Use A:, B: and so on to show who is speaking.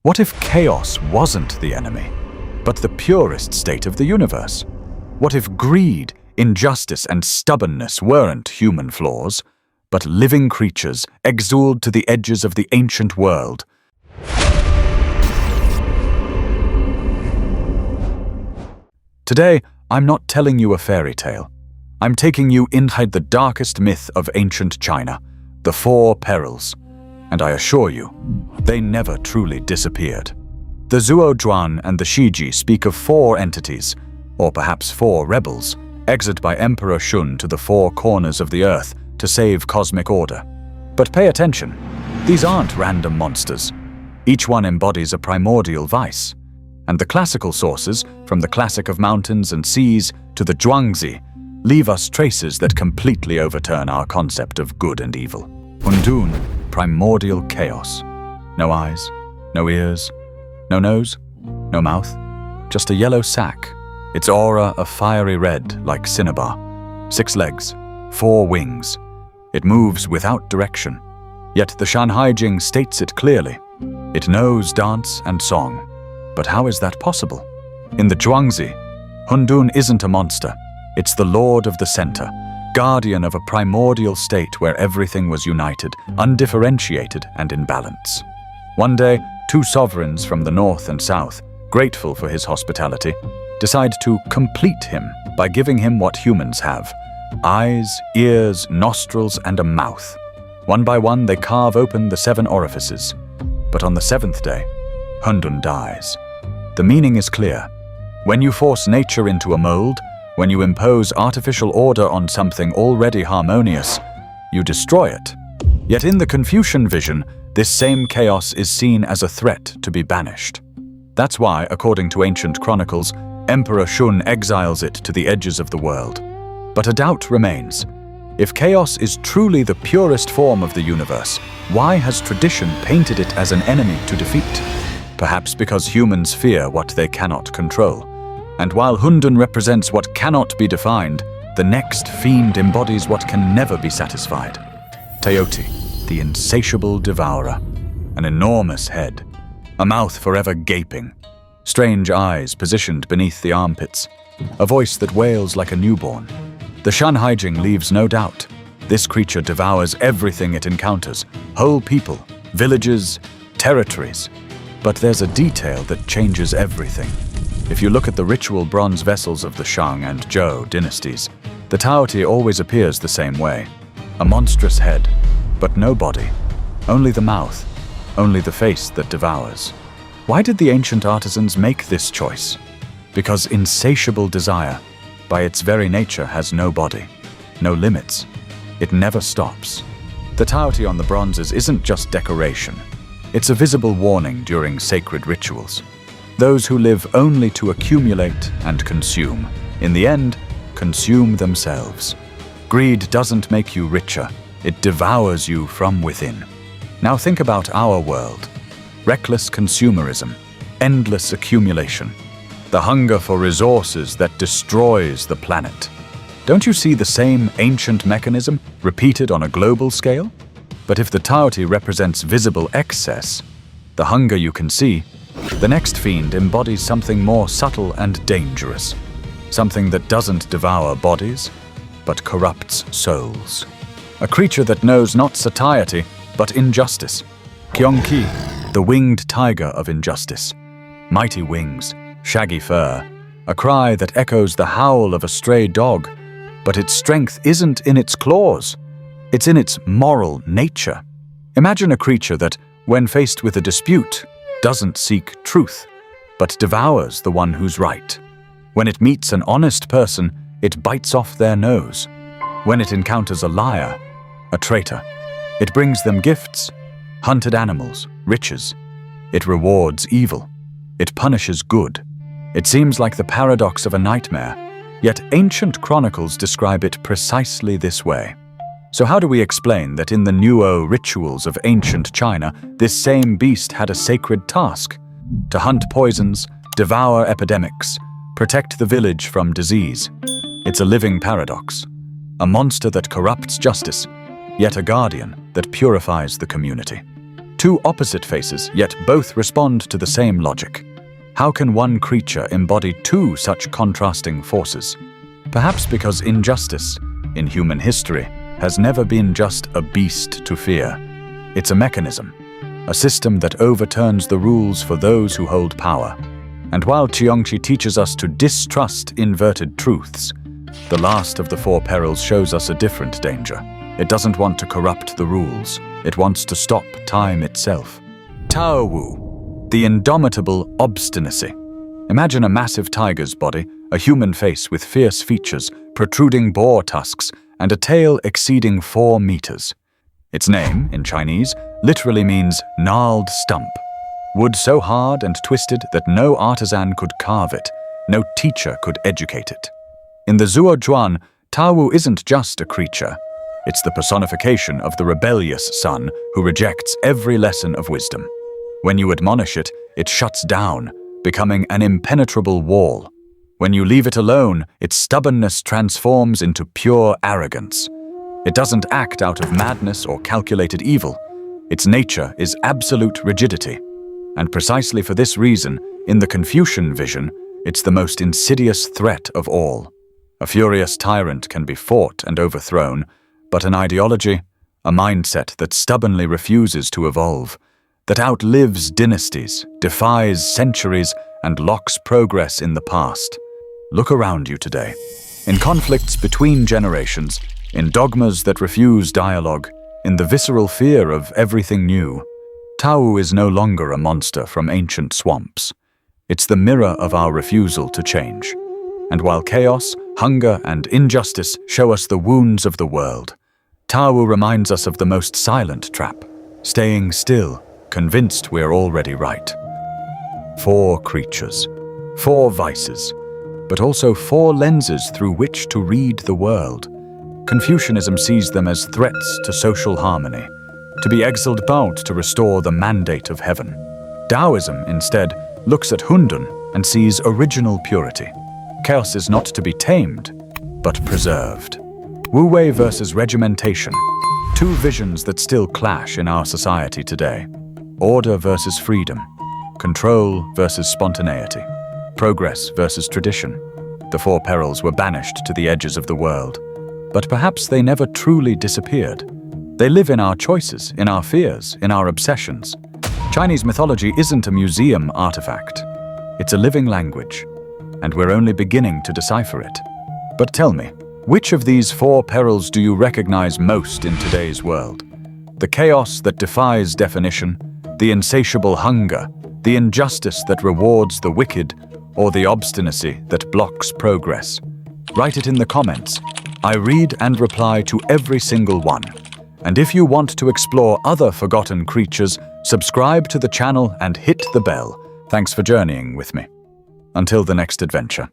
A: What if chaos wasn't the enemy, but the purest state of the universe? What if greed, injustice, and stubbornness weren't human flaws, but living creatures exiled to the edges of the ancient world? Today, I'm not telling you a fairy tale. I'm taking you inside the darkest myth of ancient China, the Four Perils. And I assure you, they never truly disappeared. The Zuo Zhuan and the Shiji speak of four entities, or perhaps four rebels, exiled by Emperor Shun to the four corners of the earth to save cosmic order. But pay attention, these aren't random monsters. Each one embodies a primordial vice. And the classical sources, from the classic of mountains and seas to the Zhuangzi, leave us traces that completely overturn our concept of good and evil. Hundun, Primordial Chaos. No eyes, no ears, no nose, no mouth, just a yellow sac, its aura a fiery red like cinnabar. 6 legs, 4 wings. It moves without direction, yet the Shanhaijing states it clearly. It knows dance and song. But how is that possible? In the Zhuangzi, Hundun isn't a monster. It's the lord of the center, guardian of a primordial state where everything was united, undifferentiated, and in balance. One day, 2 sovereigns from the north and south, grateful for his hospitality, decide to complete him by giving him what humans have: eyes, ears, nostrils, and a mouth. One by one, they carve open the 7 orifices. But on the 7th day, Hundun dies. The meaning is clear. When you force nature into a mold, when you impose artificial order on something already harmonious, you destroy it. Yet in the Confucian vision, this same chaos is seen as a threat to be banished. That's why, according to ancient chronicles, Emperor Shun exiles it to the edges of the world. But a doubt remains. If chaos is truly the purest form of the universe, why has tradition painted it as an enemy to defeat? Perhaps because humans fear what they cannot control. And while Hundun represents what cannot be defined, the next fiend embodies what can never be satisfied. Taotie, the insatiable devourer. An enormous head, a mouth forever gaping, strange eyes positioned beneath the armpits, a voice that wails like a newborn. The Shanhaijing leaves no doubt. This creature devours everything it encounters, whole people, villages, territories. But there's a detail that changes everything. If you look at the ritual bronze vessels of the Shang and Zhou dynasties, the Taotie always appears the same way. A monstrous head, but no body. Only the mouth, only the face that devours. Why did the ancient artisans make this choice? Because insatiable desire, by its very nature, has no body, no limits. It never stops. The Taotie on the bronzes isn't just decoration. It's a visible warning during sacred rituals. Those who live only to accumulate and consume, in the end, consume themselves. Greed doesn't make you richer, it devours you from within. Now think about our world. Reckless consumerism, endless accumulation, the hunger for resources that destroys the planet. Don't you see the same ancient mechanism repeated on a global scale? But if the Taotie represents visible excess, the hunger you can see, the next fiend embodies something more subtle and dangerous. Something that doesn't devour bodies, but corrupts souls. A creature that knows not satiety, but injustice. Qiongqi, the winged tiger of injustice. Mighty wings, shaggy fur, a cry that echoes the howl of a stray dog. But its strength isn't in its claws. It's in its moral nature. Imagine a creature that, when faced with a dispute, doesn't seek truth, but devours the one who's right. When it meets an honest person, it bites off their nose. When it encounters a liar, a traitor, it brings them gifts, hunted animals, riches. It rewards evil. It punishes good. It seems like the paradox of a nightmare, yet ancient chronicles describe it precisely this way. So how do we explain that in the Nuo rituals of ancient China, this same beast had a sacred task? To hunt poisons, devour epidemics, protect the village from disease. It's a living paradox. A monster that corrupts justice, yet a guardian that purifies the community. Two opposite faces, yet both respond to the same logic. How can one creature embody two such contrasting forces? Perhaps because injustice, in human history, has never been just a beast to fear. It's a mechanism, a system that overturns the rules for those who hold power. And while Qiongqi teaches us to distrust inverted truths, the last of the Four Perils shows us a different danger. It doesn't want to corrupt the rules. It wants to stop time itself. Taowu, the indomitable obstinacy. Imagine a massive tiger's body, a human face with fierce features, protruding boar tusks, and a tail exceeding 4 meters. Its name, in Chinese, literally means gnarled stump. Wood so hard and twisted that no artisan could carve it, no teacher could educate it. In the Zuo Zhuan, Taowu isn't just a creature. It's the personification of the rebellious son who rejects every lesson of wisdom. When you admonish it, it shuts down, becoming an impenetrable wall. When you leave it alone, its stubbornness transforms into pure arrogance. It doesn't act out of madness or calculated evil. Its nature is absolute rigidity. And precisely for this reason, in the Confucian vision, it's the most insidious threat of all. A furious tyrant can be fought and overthrown, but an ideology, a mindset that stubbornly refuses to evolve, that outlives dynasties, defies centuries, and locks progress in the past. Look around you today. In conflicts between generations, in dogmas that refuse dialogue, in the visceral fear of everything new, Taowu is no longer a monster from ancient swamps. It's the mirror of our refusal to change. And while chaos, hunger, and injustice show us the wounds of the world, Taowu reminds us of the most silent trap, staying still, convinced we're already right. 4 creatures, 4 vices, but also 4 lenses through which to read the world. Confucianism sees them as threats to social harmony, to be exiled out to restore the mandate of heaven. Taoism, instead, looks at Hundun and sees original purity. Chaos is not to be tamed, but preserved. Wu-wei versus regimentation, 2 visions that still clash in our society today. Order versus freedom, control versus spontaneity, progress versus tradition. The Four Perils were banished to the edges of the world, but perhaps they never truly disappeared. They live in our choices, in our fears, in our obsessions. Chinese mythology isn't a museum artifact. It's a living language, and we're only beginning to decipher it. But tell me, which of these 4 perils do you recognize most in today's world? The chaos that defies definition, the insatiable hunger, the injustice that rewards the wicked, or the obstinacy that blocks progress? Write it in the comments. I read and reply to every single one. And if you want to explore other forgotten creatures, subscribe to the channel and hit the bell. Thanks for journeying with me. Until the next adventure.